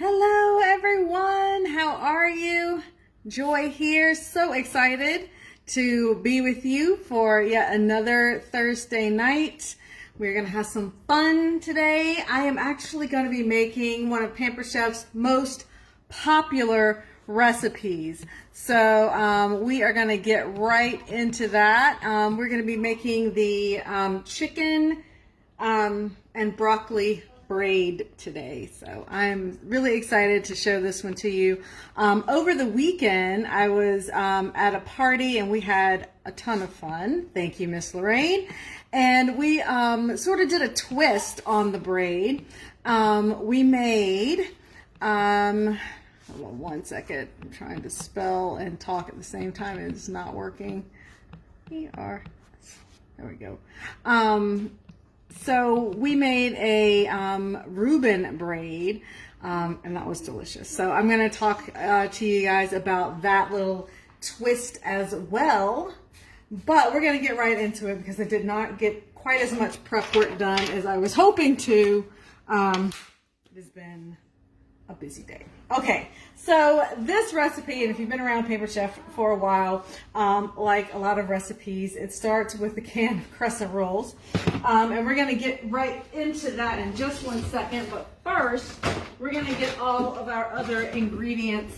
Hello everyone, how are you? Joy here, so excited to be with you for yet another Thursday night. We're gonna have some fun today. I am actually gonna be making one of Pampered Chef's most popular recipes. So we are gonna get right into that. We're gonna be making the chicken and broccoli braid today. So I'm really excited to show this one to you. Over the weekend, I was at a party and we had a ton of fun. Thank you, Miss Lorraine. And we sort of did a twist on the braid. We made, hold on one second, I'm trying to spell and talk at the same time. It's not working. There we go. So we made a Reuben braid, and that was delicious. So I'm going to talk to you guys about that little twist as well. But we're going to get right into it because I did not get quite as much prep work done as I was hoping to. It has been a busy day. Okay, so this recipe, and if you've been around Pampered Chef for a while, like a lot of recipes, it starts with a can of Crescent rolls. And we're gonna get right into that in just one second, but first, we're gonna get all of our other ingredients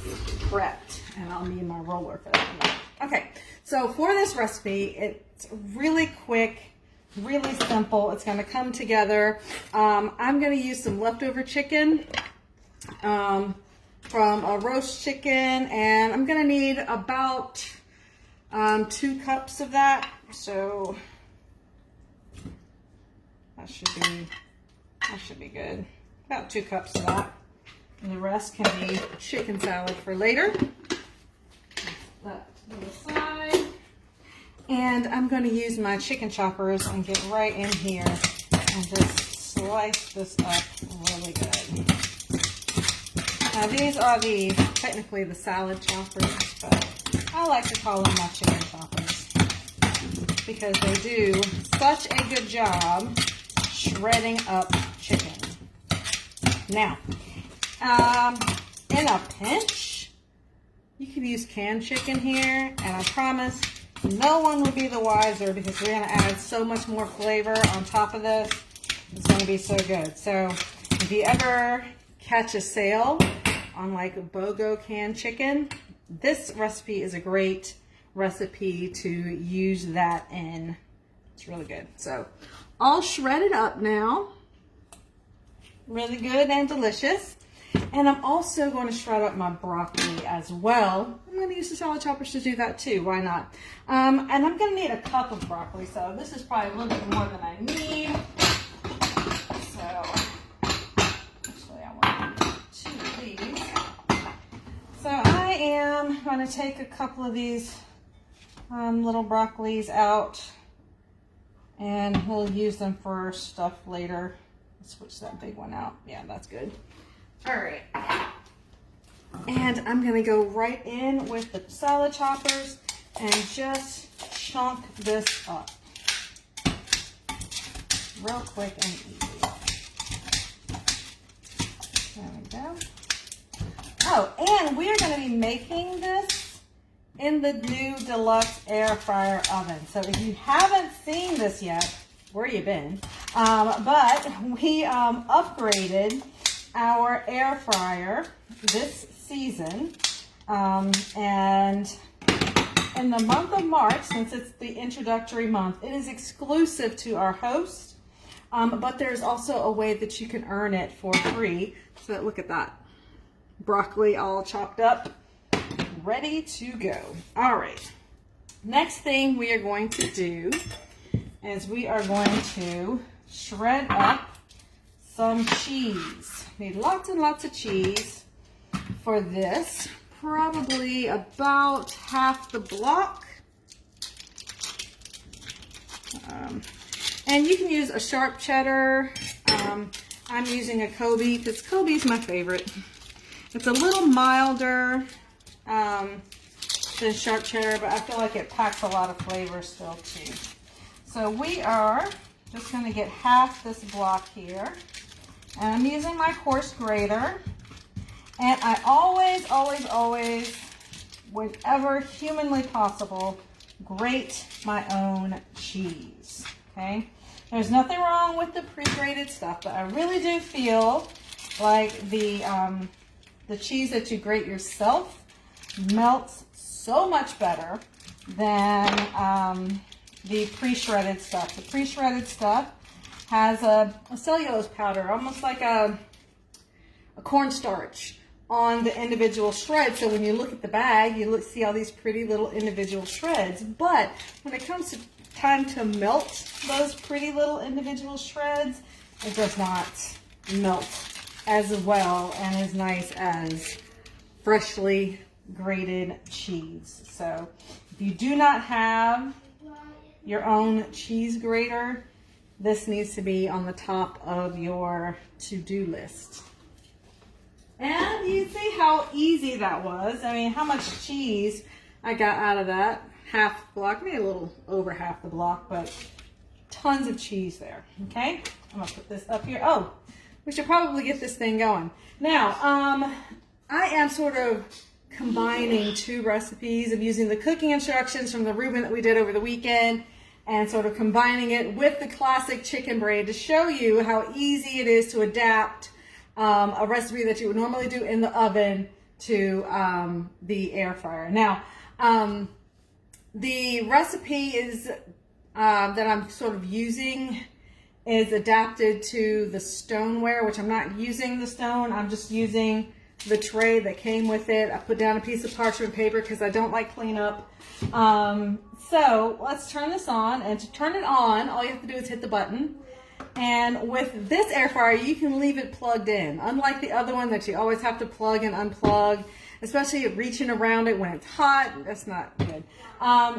prepped, and I'll need my roller for that. Okay, so for this recipe, it's really quick, really simple. It's gonna come together. I'm gonna use some leftover chicken, from a roast chicken, and I'm gonna need about 2 cups of that. So that should be good. About 2 cups of that, and the rest can be chicken salad for later. That to the side. And I'm going to use my chicken choppers and get right in here and just slice this up really good. Now these are technically the salad choppers, but I like to call them my chicken choppers because they do such a good job shredding up chicken. Now, in a pinch, you can use canned chicken here, and I promise no one will be the wiser because we're going to add so much more flavor on top of this. It's going to be so good. So if you ever catch a sale on like a BOGO canned chicken, this recipe is a great recipe to use that in. It's really good. So all shredded up now, really good and delicious. And I'm also going to shred up my broccoli as well. I'm going to use the salad choppers to do that too. Why not? And I'm going to need a cup of broccoli. So this is probably a little bit more than I need. So actually I want 2 of these. So I am going to take a couple of these little broccolis out, and we'll use them for stuff later. Let's switch that big one out. Yeah, that's good. All right. And I'm going to go right in with the salad choppers and just chunk this up real quick and easy. There we go. Oh, and we're going to be making this in the new Deluxe air fryer oven. So if you haven't seen this yet, where you been? But we upgraded our air fryer this season. And in the month of March, since it's the introductory month, it is exclusive to our host. But there's also a way that you can earn it for free. So look at that. Broccoli all chopped up, ready to go. All right. Next thing we are going to do is we are going to shred up some cheese. Need lots and lots of cheese for this. Probably about half the block. And you can use a sharp cheddar. I'm using a Kobe because Kobe's my favorite. It's a little milder than sharp cheddar, but I feel like it packs a lot of flavor still too. So we are just going to get half this block here. And I'm using my coarse grater. And I always, always, always, whenever humanly possible, grate my own cheese, okay? There's nothing wrong with the pre-grated stuff, but I really do feel like the cheese that you grate yourself melts so much better than the pre-shredded stuff. The pre-shredded stuff has a cellulose powder, almost like a cornstarch on the individual shreds. So when you look at the bag, you see all these pretty little individual shreds. But when it comes to time to melt those pretty little individual shreds, it does not melt as well and as nice as freshly grated cheese. So if you do not have your own cheese grater, this needs to be on the top of your to-do list. And you see how easy that was. I mean, how much cheese I got out of that. Half block, maybe a little over half the block, but tons of cheese there. Okay, I'm gonna put this up here. Oh, we should probably get this thing going. Now, I am sort of combining two recipes. I'm using the cooking instructions from the Reuben that we did over the weekend and sort of combining it with the classic chicken braid to show you how easy it is to adapt a recipe that you would normally do in the oven to the air fryer. Now, the recipe is that I'm sort of using is adapted to the stoneware, which I'm not using the stone. I'm just using the tray that came with it. I put down a piece of parchment paper because I don't like cleanup. So let's turn this on, and to turn it on, all you have to do is hit the button. And with this air fryer, you can leave it plugged in. Unlike the other one that you always have to plug and unplug, especially reaching around it when it's hot, that's not good.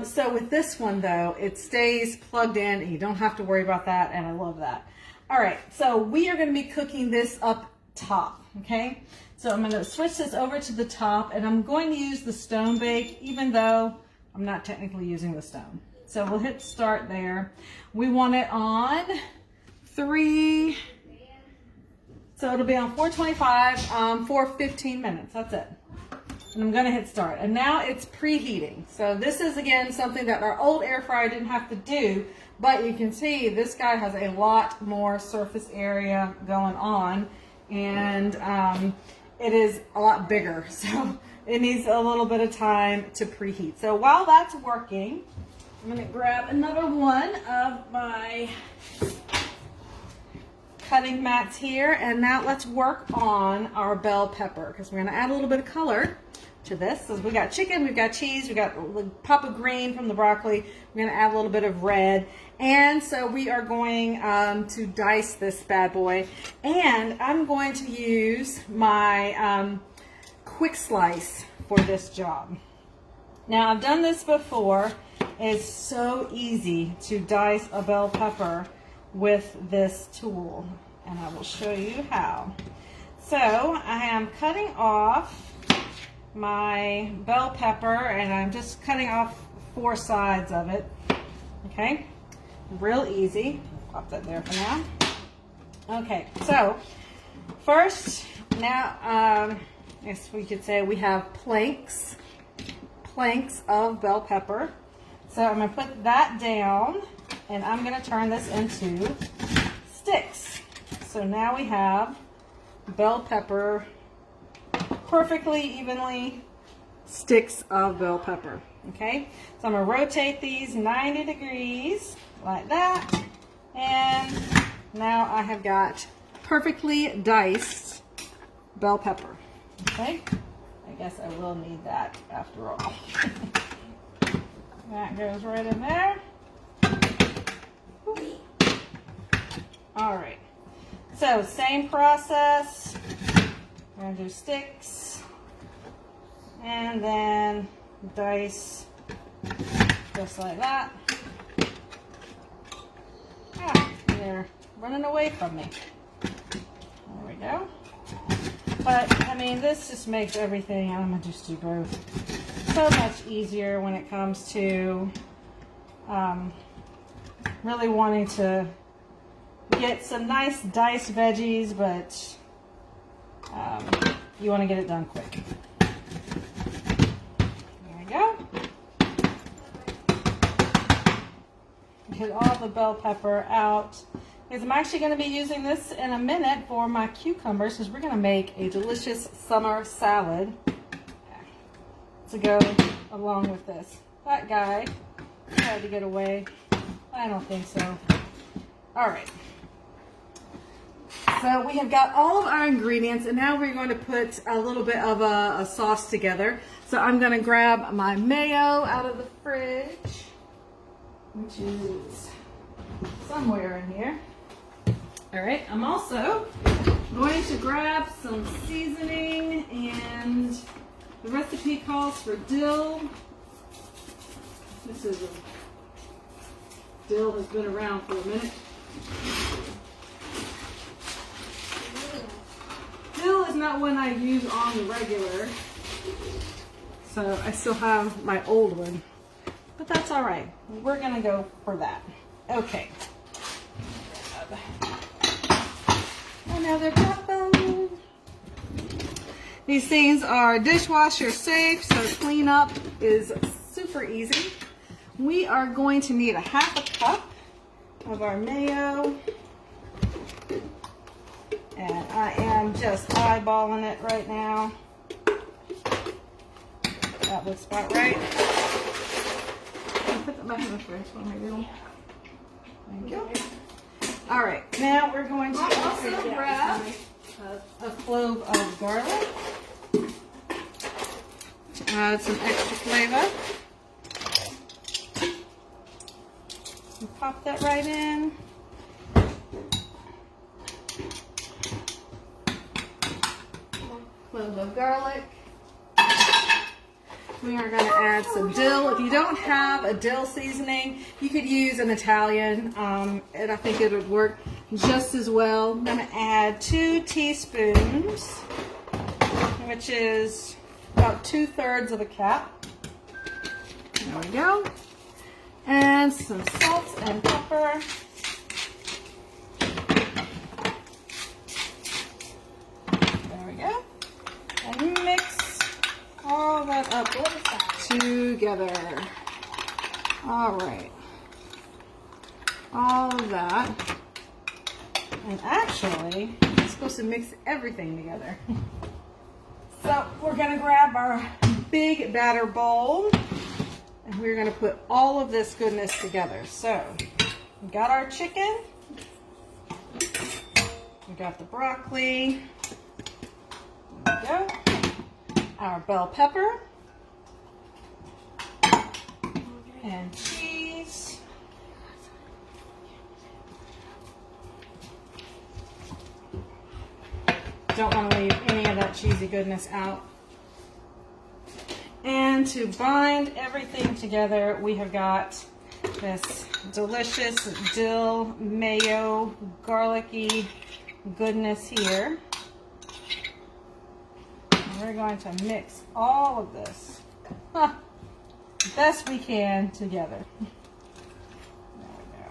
So with this one though, it stays plugged in and you don't have to worry about that, and I love that. All right, so we are gonna be cooking this up top, okay? So I'm gonna switch this over to the top, and I'm going to use the stone bake, even though I'm not technically using the stone. So we'll hit start there. We want it on 3, so it'll be on 425 for 15 minutes, that's it. And I'm gonna hit start. And now it's preheating. So this is, again, something that our old air fryer didn't have to do, but you can see this guy has a lot more surface area going on, and it is a lot bigger. So it needs a little bit of time to preheat. So while that's working, I'm gonna grab another one of my cutting mats here, and now let's work on our bell pepper, because we're going to add a little bit of color to this. So we got chicken, we've got cheese, we've got a pop of green from the broccoli, we're going to add a little bit of red, and so we are going to dice this bad boy, and I'm going to use my quick slice for this job. Now, I've done this before. It's so easy to dice a bell pepper with this tool, and I will show you how. So I am cutting off my bell pepper, and I'm just cutting off 4 sides of it. Okay, real easy. Pop that there for now. Okay, so first, now I guess we could say we have planks of bell pepper. So I'm going to put that down, and I'm going to turn this into sticks. So now we have bell pepper, perfectly evenly sticks of bell pepper. Okay, so I'm going to rotate these 90 degrees like that, and now I have got perfectly diced bell pepper. Okay, I guess I will need that after all. That goes right in there. All right, so same process. We're going to do sticks and then dice just like that. Ah, they're running away from me. There we go. But I mean, this just makes everything, I'm going to just do both, so much easier when it comes to really wanting to get some nice diced veggies, but you want to get it done quick. There we go. Get all the bell pepper out. Because I'm actually going to be using this in a minute for my cucumbers, because we're going to make a delicious summer salad to go along with this. That guy tried to get away. I don't think so. All right. So we have got all of our ingredients, and now we're going to put a little bit of a sauce together. So I'm going to grab my mayo out of the fridge, which is somewhere in here. All right, I'm also going to grab some seasoning, and the recipe calls for dill. Dill has been around for a minute. Dill is not one I use on the regular, so I still have my old one, but that's all right. We're gonna go for that. Okay. Another couple. These things are dishwasher safe, so cleanup is super easy. We are going to need a half a cup of our mayo. And I am just eyeballing it right now. That looks about right. I'll put that back in the fridge when I do. There you go. All right, now we're going to also grab a clove of garlic to add some extra flavor. And pop that right in. Clove of garlic. We are going to add some dill. If you don't have a dill seasoning, you could use an Italian, and I think it would work just as well. I'm going to add 2 teaspoons, which is about 2/3 of a cup. There we go. And some salt and pepper. There we go. And mix all that up together. All right. All of that. And actually, I'm supposed to mix everything together. So we're going to grab our big batter bowl, and we're going to put all of this goodness together. So we got our chicken. We got the broccoli. There we go. Our bell pepper and cheese. Don't want to leave any of that cheesy goodness out. And to bind everything together, we have got this delicious dill, mayo, garlicky goodness here. We're going to mix all of this best we can together. There we go.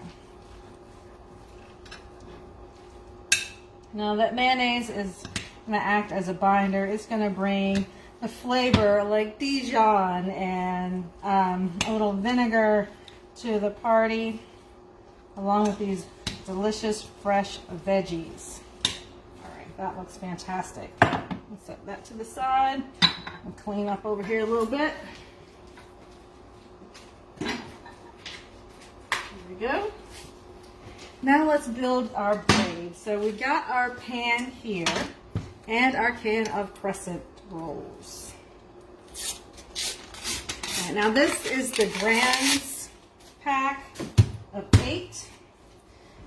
Now that mayonnaise is going to act as a binder. It's going to bring the flavor like Dijon and a little vinegar to the party, along with these delicious fresh veggies. All right, that looks fantastic. Let's set that to the side and clean up over here a little bit. There we go. Now let's build our braid. So we got our pan here and our can of Crescent rolls. Right, now this is the Grand's pack of 8.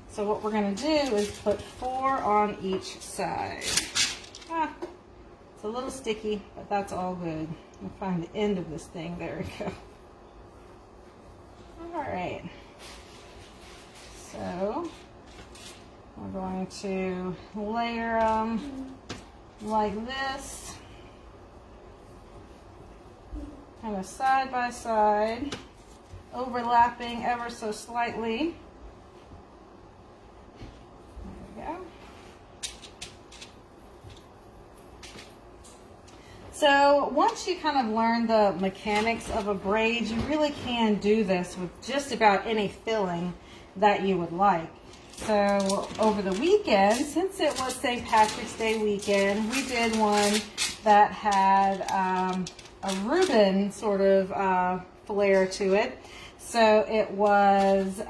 So what we're going to do is put 4 on each side. It's a little sticky, but that's all good. I'll find the end of this thing. There we go. All right. So we're going to layer them like this, kind of side by side, overlapping ever so slightly. There we go. So once you kind of learn the mechanics of a braid, you really can do this with just about any filling that you would like. So over the weekend, since it was St. Patrick's Day weekend, we did one that had a Reuben sort of flair to it. So it was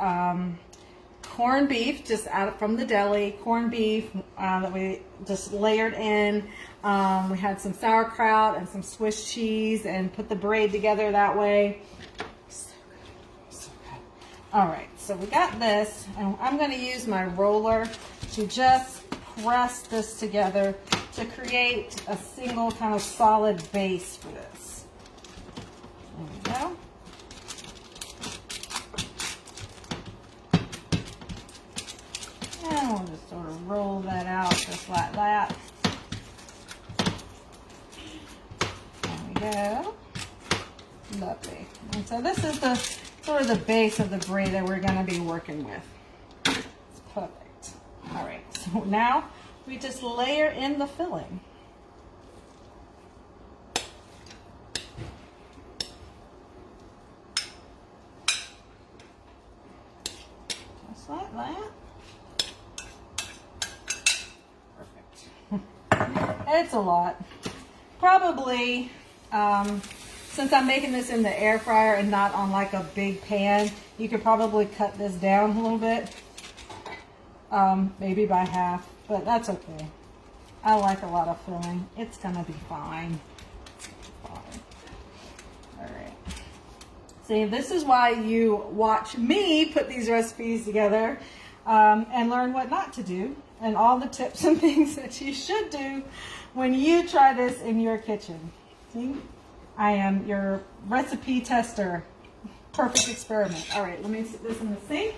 corned beef, just out from the deli, corned beef that we just layered in. We had some sauerkraut and some Swiss cheese and put the braid together that way. So good, so good. All right, so we got this, and I'm going to use my roller to just press this together to create a single kind of solid base for this. There we go. And we'll just sort of roll that out just like that. There we go. Lovely. And so this is the sort of the base of the braid that we're going to be working with. It's perfect. All right, so now we just layer in the filling. Just like that. It's a lot. Probably, since I'm making this in the air fryer and not on like a big pan, you could probably cut this down a little bit. Maybe by half, but that's okay. I like a lot of filling. It's gonna be fine. It's gonna be fine. All right. See, this is why you watch me put these recipes together and learn what not to do and all the tips and things that you should do when you try this in your kitchen. See, I am your recipe tester. Perfect experiment. All right, let me sit this in the sink.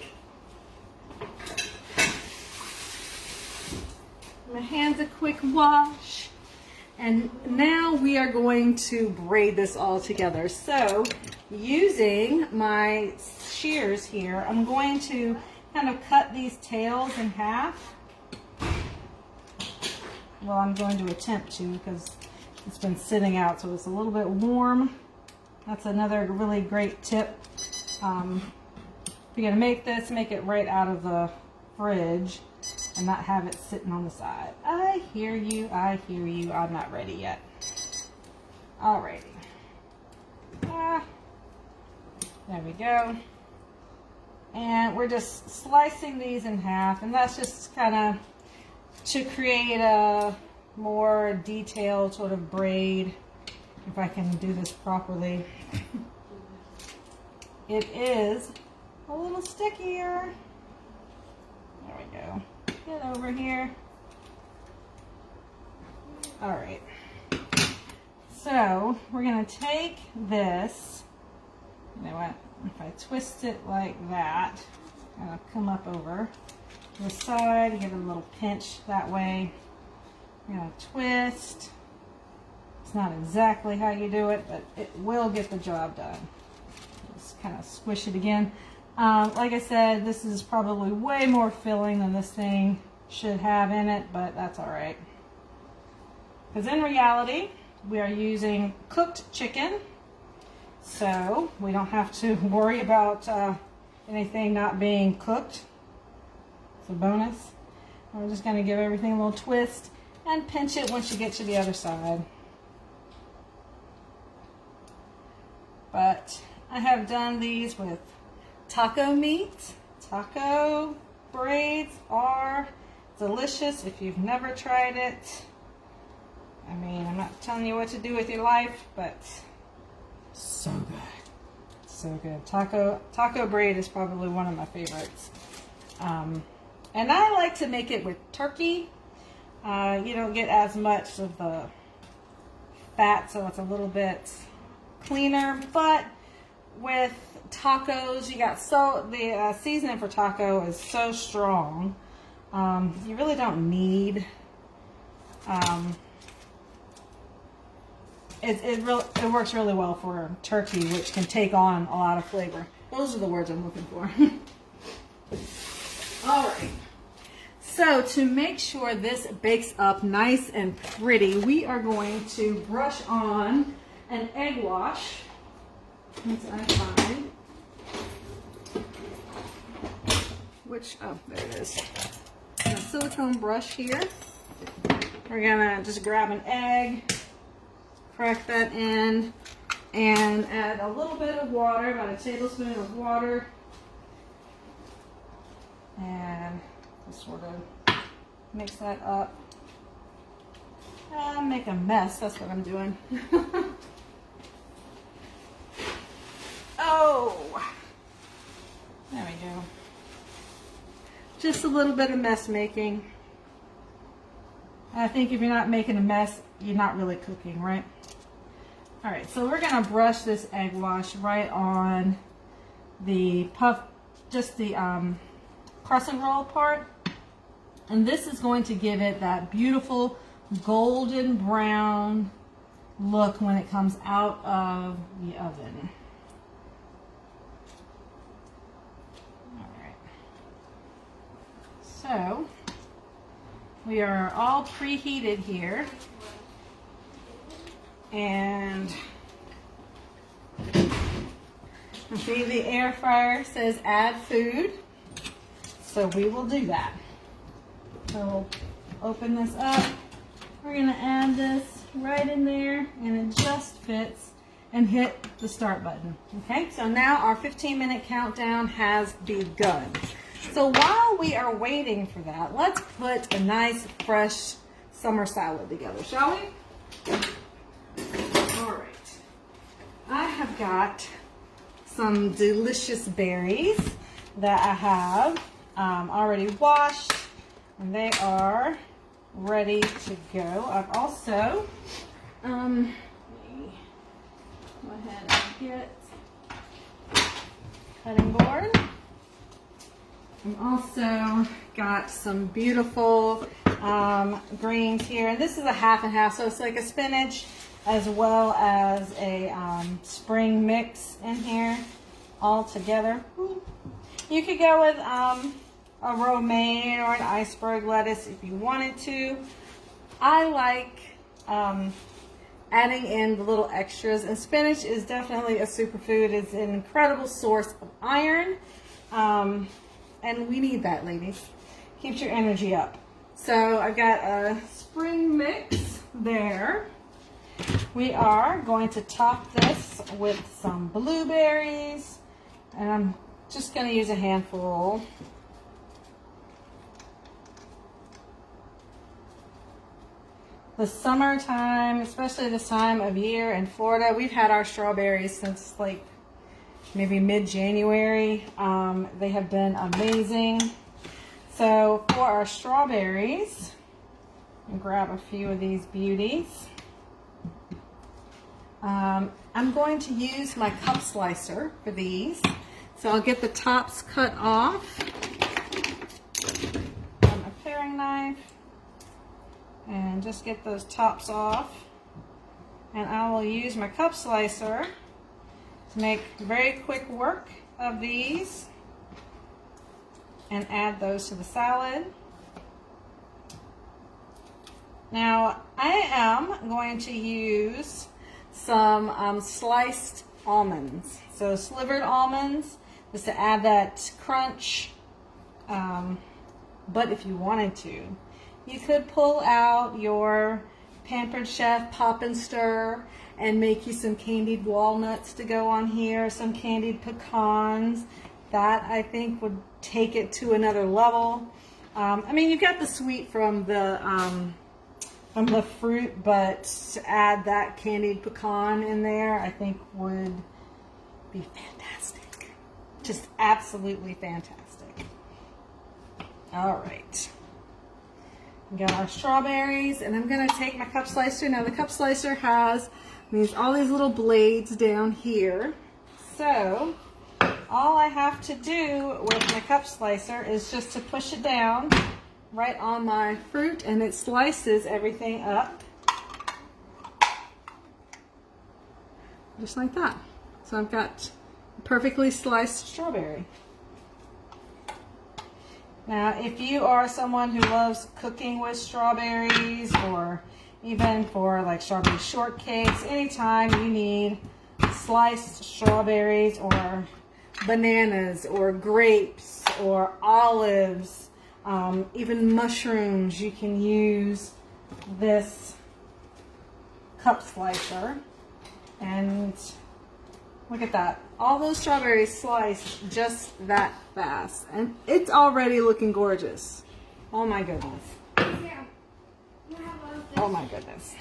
My hands a quick wash. And now we are going to braid this all together. So using my shears here, I'm going to kind of cut these tails in half. Well, I'm going to attempt to because it's been sitting out, so it's a little bit warm. That's another really great tip. If you're going to make this, make it right out of the fridge and not have it sitting on the side. I hear you, I hear you. I'm not ready yet. Alrighty. There we go. And we're just slicing these in half, and that's just kind of to create a more detailed sort of braid, if I can do this properly. It is a little stickier. There we go. Get over here. All right. So we're going to take this, you know what, if I twist it like that, I'll come up over the side, give it a little pinch that way. I'm going to twist. It's not exactly how you do it, but it will get the job done. Just kind of squish it again. Like I said, this is probably way more filling than this thing should have in it, but that's all right. Because in reality, we are using cooked chicken, so we don't have to worry about anything not being cooked. It's a bonus. We're just going to give everything a little twist and pinch it once you get to the other side. But I have done these with taco meat. Taco braids are delicious if you've never tried it. I mean, I'm not telling you what to do with your life, but so good. So good. Taco braid is probably one of my favorites. And I like to make it with turkey. You don't get as much of the fat, so it's a little bit cleaner. But with tacos, you got the seasoning for taco is so strong. You really don't need. It works really well for turkey, which can take on a lot of flavor. Those are the words I'm looking for. All right. So to make sure this bakes up nice and pretty, we are going to brush on an egg wash. Once I find which, oh, there it is. A silicone brush here. We're gonna just grab an egg, crack that in, and add a little bit of water, about a tablespoon of water, and just sort of mix that up. Make a mess, that's what I'm doing. Oh, there we go. Just a little bit of mess making. I think if you're not making a mess, you're not really cooking, right? All right, so we're gonna brush this egg wash right on the puff, just the crescent roll part. And this is going to give it that beautiful golden brown look when it comes out of the oven. All right. So we are all preheated here. And see, the air fryer says add food. So we will do that. So we'll open this up. We're gonna add this right in there, and it just fits, and hit the start button. Okay, so now our 15-minute countdown has begun. So while we are waiting for that, let's put a nice fresh summer salad together, shall we? All right. I have got some delicious berries that I have already washed, and they are ready to go. I've also, let me go ahead and get cutting board. I've also got some beautiful greens here. And this is a half and half, so it's like a spinach as well as a spring mix in here all together. You could go with a romaine or an iceberg lettuce if you wanted to. I like adding in the little extras, and spinach is definitely a superfood. It's an incredible source of iron, and we need that, ladies. Keeps your energy up. So I've got a spring mix there. We are going to top this with some blueberries, and I'm just going to use a handful. The summertime, especially this time of year in Florida, we've had our strawberries since like maybe mid-January. They have been amazing. So for our strawberries, I'll grab a few of these beauties. I'm going to use my cup slicer for these. So I'll get the tops cut off on a paring knife and just get those tops off. And I will use my cup slicer to make very quick work of these and add those to the salad. Now I am going to use some sliced almonds, so slivered almonds, just to add that crunch. But if you wanted to, you could pull out your Pampered Chef Pop and Stir and make you some candied walnuts to go on here, some candied pecans. That I think would take it to another level. I mean, you've got the sweet from the fruit, but to add that candied pecan in there, I think would be fantastic. Just absolutely fantastic. All right. We got our strawberries, and I'm going to take my cup slicer. Now the cup slicer has all these little blades down here. So all I have to do with my cup slicer is just to push it down right on my fruit, and it slices everything up just like that. So I've got a perfectly sliced strawberry. Now, if you are someone who loves cooking with strawberries, or even for like strawberry shortcakes, anytime you need sliced strawberries or bananas or grapes or olives, even mushrooms, you can use this cup slicer. And look at that. All those strawberries sliced just that fast. And it's already looking gorgeous. Oh my goodness. Oh my goodness.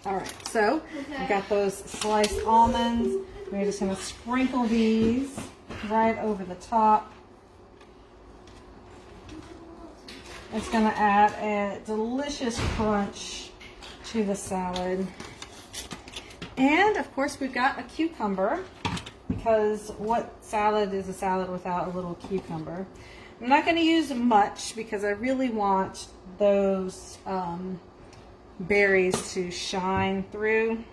All right, so we've got those sliced almonds. We're just going to sprinkle these right over the top. It's going to add a delicious crunch to the salad. And of course we've got a cucumber, because what salad is a salad without a little cucumber? I'm not going to use much because I really want those berries to shine through.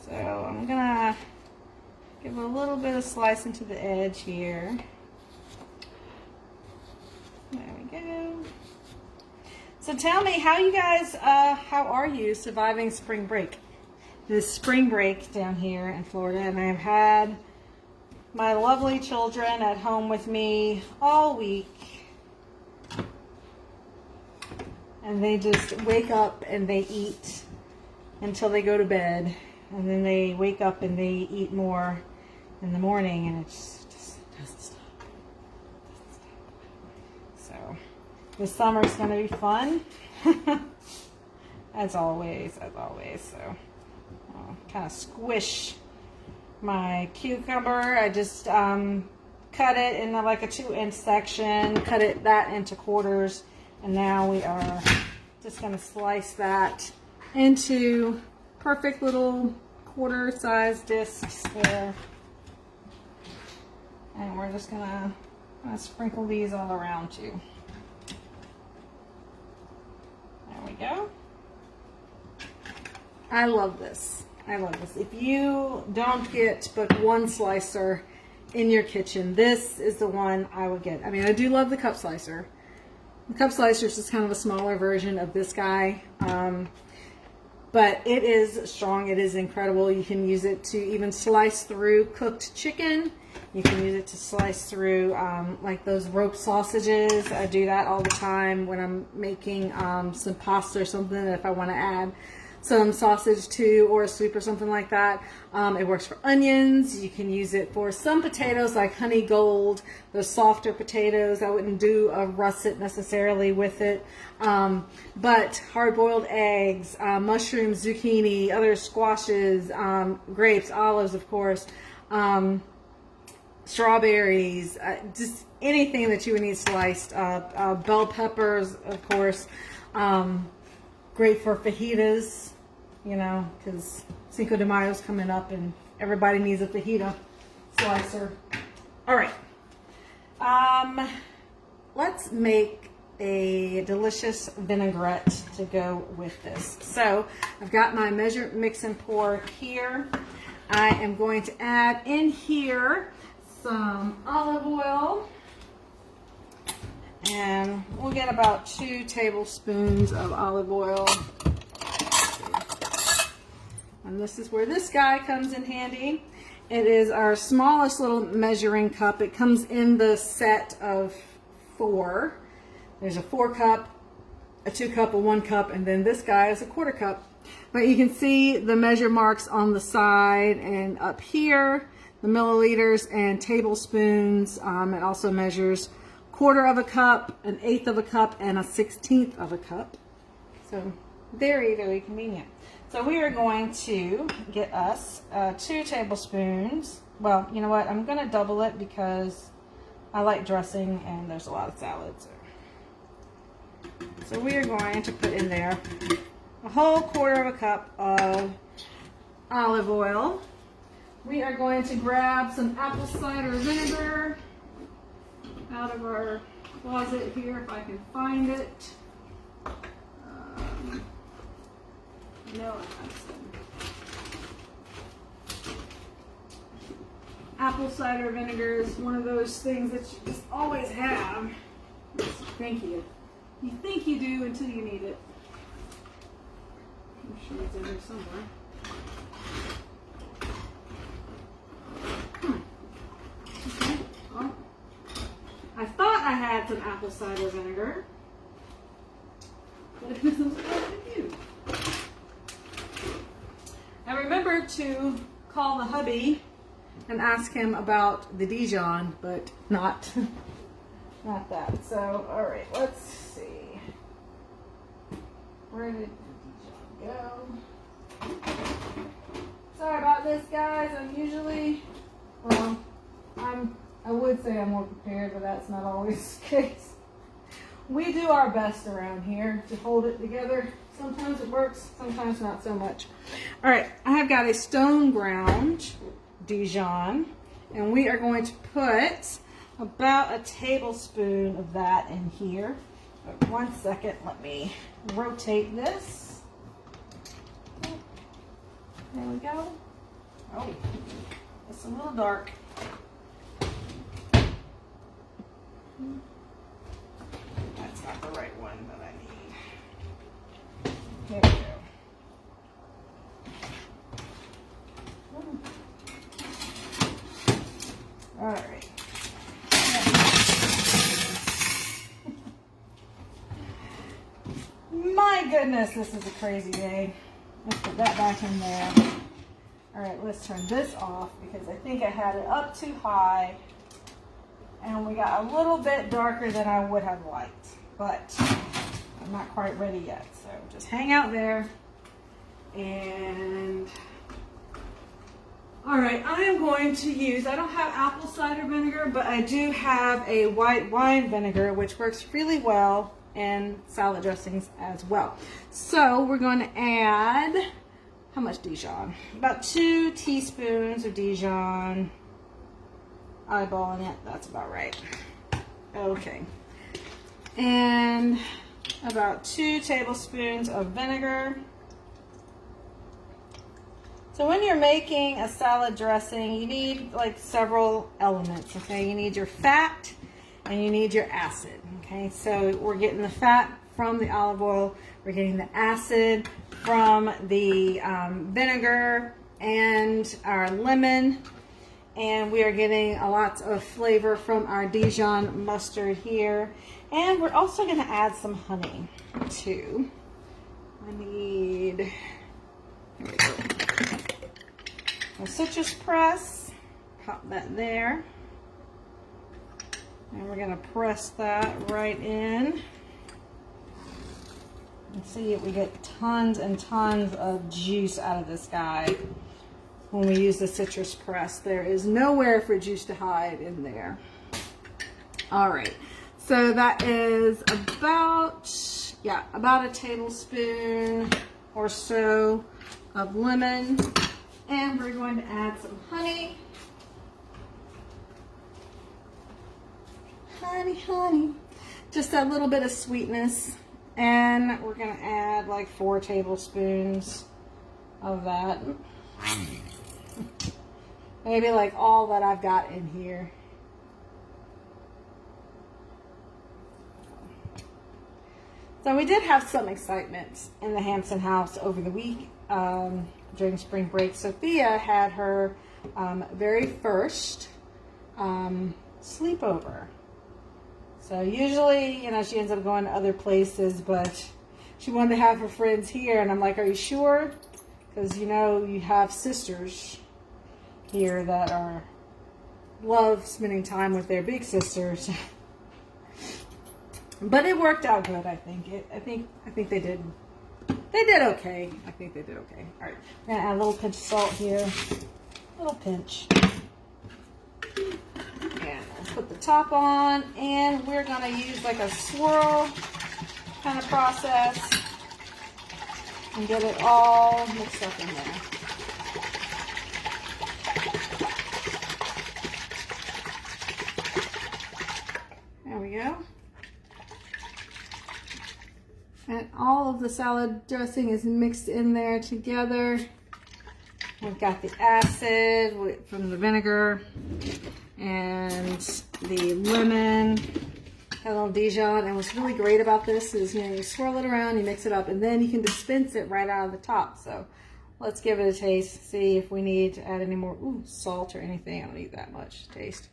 So I'm going to give a little bit of slice into the edge here. There we go. So tell me, how you guys, how are you surviving spring break? This spring break down here in Florida, and I've had my lovely children at home with me all week, and they just wake up and they eat until they go to bed, and then they wake up and they eat more in the morning, and it just doesn't stop. So this summer's going to be fun as always. So kind of squish my cucumber. I just cut it in like a 2-inch section, cut it that into quarters, and now we are just going to slice that into perfect little quarter-sized discs there. And we're just going to sprinkle these all around too. There we go. I love this. I love this. If you don't get but one slicer in your kitchen, this is the one I would get. I mean, I do love the cup slicer. The cup slicer is just kind of a smaller version of this guy. But it is strong. It is incredible. You can use it to even slice through cooked chicken. You can use it to slice through like those rope sausages. I do that all the time when I'm making some pasta or something, if I want to add some sausage to, or a soup or something like that. It works for onions. You can use it for some potatoes like honey gold, those softer potatoes. I wouldn't do a russet necessarily with it. But hard-boiled eggs, mushrooms, zucchini, other squashes, grapes, olives, of course, strawberries, just anything that you would need sliced. Bell peppers, of course. Great for fajitas, you know, because Cinco de Mayo's coming up and everybody needs a fajita slicer. All right. Let's make a delicious vinaigrette to go with this. So I've got my measured mix and pour here. I am going to add in here some olive oil. And we'll get about 2 tablespoons of olive oil. And this is where this guy comes in handy. It is our smallest little measuring cup. It comes in the set of 4. There's a 4 cup, a 2 cup, a 1 cup, and then this guy is a 1/4 cup. But you can see the measure marks on the side and up here, the milliliters and tablespoons. It also measures 1/4 cup, 1/8 cup, and 1/16 cup. So very, very convenient. So we are going to get us 2 tablespoons. Well, you know what? I'm going to double it because I like dressing and there's a lot of salads. So we are going to put in there a whole 1/4 cup of olive oil. We are going to grab some apple cider vinegar out of our closet here, if I can find it. No, apple cider vinegar is one of those things that you just always have. Thank you. You think you do until you need it. I'm sure it's in there somewhere. Okay. Well, I thought I had some apple cider vinegar, but it doesn't look like you. I remembered to call the hubby and ask him about the Dijon, but not that. So, all right, let's see. Where did the Dijon go? Sorry about this, guys. I'm usually, well, I would say I'm more prepared, but that's not always the case. We do our best around here to hold it together. Sometimes it works, sometimes not so much. All right, I have got a stone ground Dijon, and we are going to put about a tablespoon of that in here. But 1 second, let me rotate this. There we go. Oh, it's a little dark. That's not the right one that I need. There we go. All right. My goodness, this is a crazy day. Let's put that back in there. All right, let's turn this off because I think I had it up too high and we got a little bit darker than I would have liked, but I'm not quite ready yet. So just hang out there. And all right, I am going to use, I don't have apple cider vinegar, but I do have a white wine vinegar, which works really well in salad dressings as well. So we're going to add, how much Dijon? About 2 teaspoons of Dijon. Eyeballing it, that's about right. Okay. And about 2 tablespoons of vinegar. So when you're making a salad dressing, you need like several elements, okay? You need your fat and you need your acid, okay? So we're getting the fat from the olive oil, we're getting the acid from the vinegar and our lemon, and we are getting a lot of flavor from our Dijon mustard here. And we're also going to add some honey too. I need, here we go, a citrus press, pop that there. And we're going to press that right in. And see if we get tons and tons of juice out of this guy when we use the citrus press. There is nowhere for juice to hide in there. All right, so that is about a tablespoon or so of lemon, and we're going to add some honey. Honey, just a little bit of sweetness, and we're going to add like 4 tablespoons of that. Maybe like all that I've got in here. So we did have some excitement in the Hampson house over the week during spring break. Sophia had her very first sleepover. So usually, you know, she ends up going to other places, but she wanted to have her friends here. And I'm like, are you sure? Because, you know, you have sisters here that love spending time with their big sisters. But it worked out good, I think. I think they did. They did okay. I think they did okay. All right, I'm gonna add a little pinch of salt here. A little pinch. And put the top on, and we're gonna use like a swirl kind of process and get it all mixed up in there. There we go. And all of the salad dressing is mixed in there together. We've got the acid from the vinegar and the lemon a little Dijon. And what's really great about this is, you know, you swirl it around, you mix it up, and then you can dispense it right out of the top. So let's give it a taste, see if we need to add any more salt or anything. I don't need that much taste.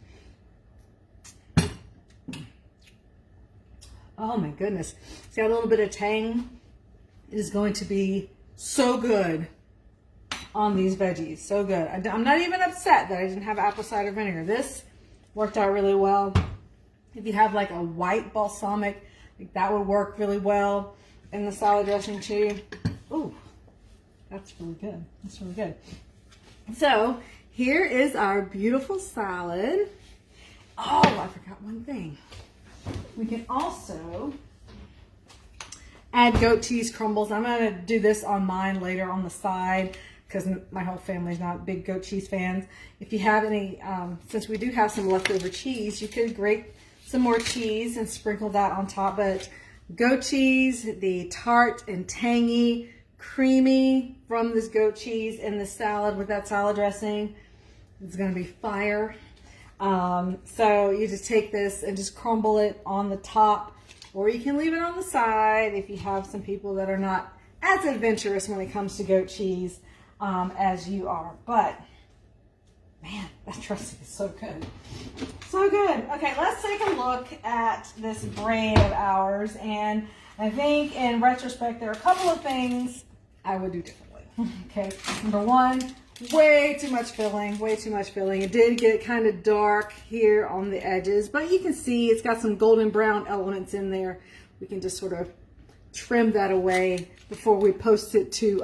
Oh my goodness. It's got a little bit of tang. It is going to be so good on these veggies. So good. I'm not even upset that I didn't have apple cider vinegar. This worked out really well. If you have like a white balsamic, that would work really well in the salad dressing too. Ooh, that's really good. That's really good. So here is our beautiful salad. Oh, I forgot one thing. We can also add goat cheese crumbles. I'm going to do this on mine later on the side because my whole family's not big goat cheese fans. If you have any, since we do have some leftover cheese, you could grate some more cheese and sprinkle that on top. But goat cheese, the tart and tangy, creamy from this goat cheese in the salad with that salad dressing, it's going to be fire. So you just take this and just crumble it on the top, or you can leave it on the side if you have some people that are not as adventurous when it comes to goat cheese as you are. But man, that dressing is so good. So good. Okay, let's take a look at this braid of ours. And I think in retrospect, there are a couple of things I would do differently. Okay, number one, way too much filling, way too much filling. It did get kind of dark here on the edges, but you can see it's got some golden brown elements in there. We can just sort of trim that away before we post it to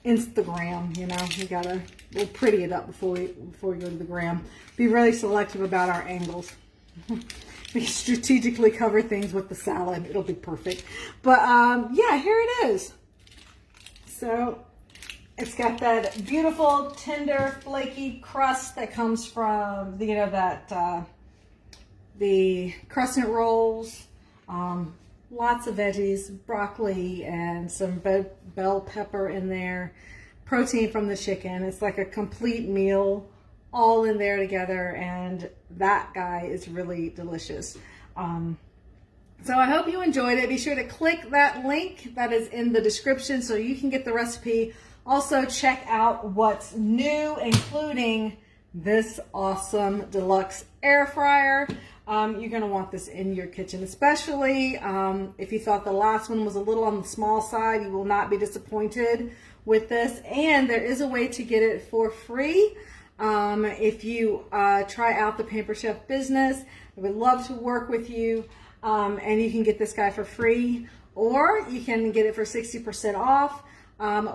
Instagram. You know, we'll pretty it up before we go to the gram. Be really selective about our angles. We strategically cover things with the salad. It'll be perfect. But yeah, here it is. So it's got that beautiful, tender, flaky crust that comes from, you know, the Crescent rolls. Lots of veggies, broccoli, and some bell pepper in there. Protein from the chicken. It's like a complete meal all in there together, and that guy is really delicious. So I hope you enjoyed it. Be sure to click that link that is in the description so you can get the recipe. Also, check out what's new, including this awesome Deluxe air fryer. You're going to want this in your kitchen, especially if you thought the last one was a little on the small side. You will not be disappointed with this. And there is a way to get it for free if you try out the Pampered Chef business. I would love to work with you. And you can get this guy for free, or you can get it for 60% off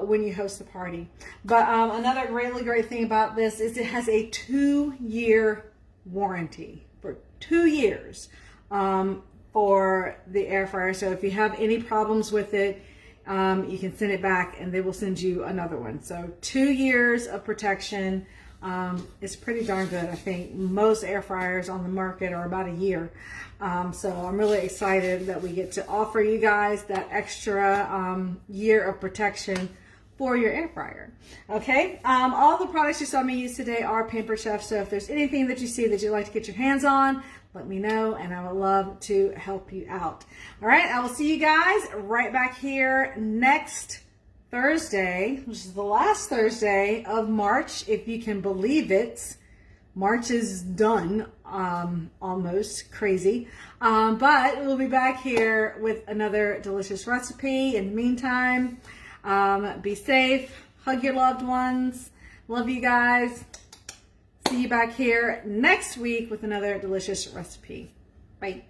when you host the party. But another really great thing about this is it has a 2-year warranty, for 2 years for the air fryer. So if you have any problems with it, you can send it back and they will send you another one. So 2 years of protection is pretty darn good. I think most air fryers on the market are about a year. So I'm really excited that we get to offer you guys that extra year of protection for your air fryer. Okay, all the products you saw me use today are Pampered Chef. So if there's anything that you see that you'd like to get your hands on, let me know and I would love to help you out. All right, I will see you guys right back here next Thursday, which is the last Thursday of March, if you can believe it. March is done, almost crazy. But we'll be back here with another delicious recipe. In the meantime, be safe, hug your loved ones. Love you guys. See you back here next week with another delicious recipe. Bye.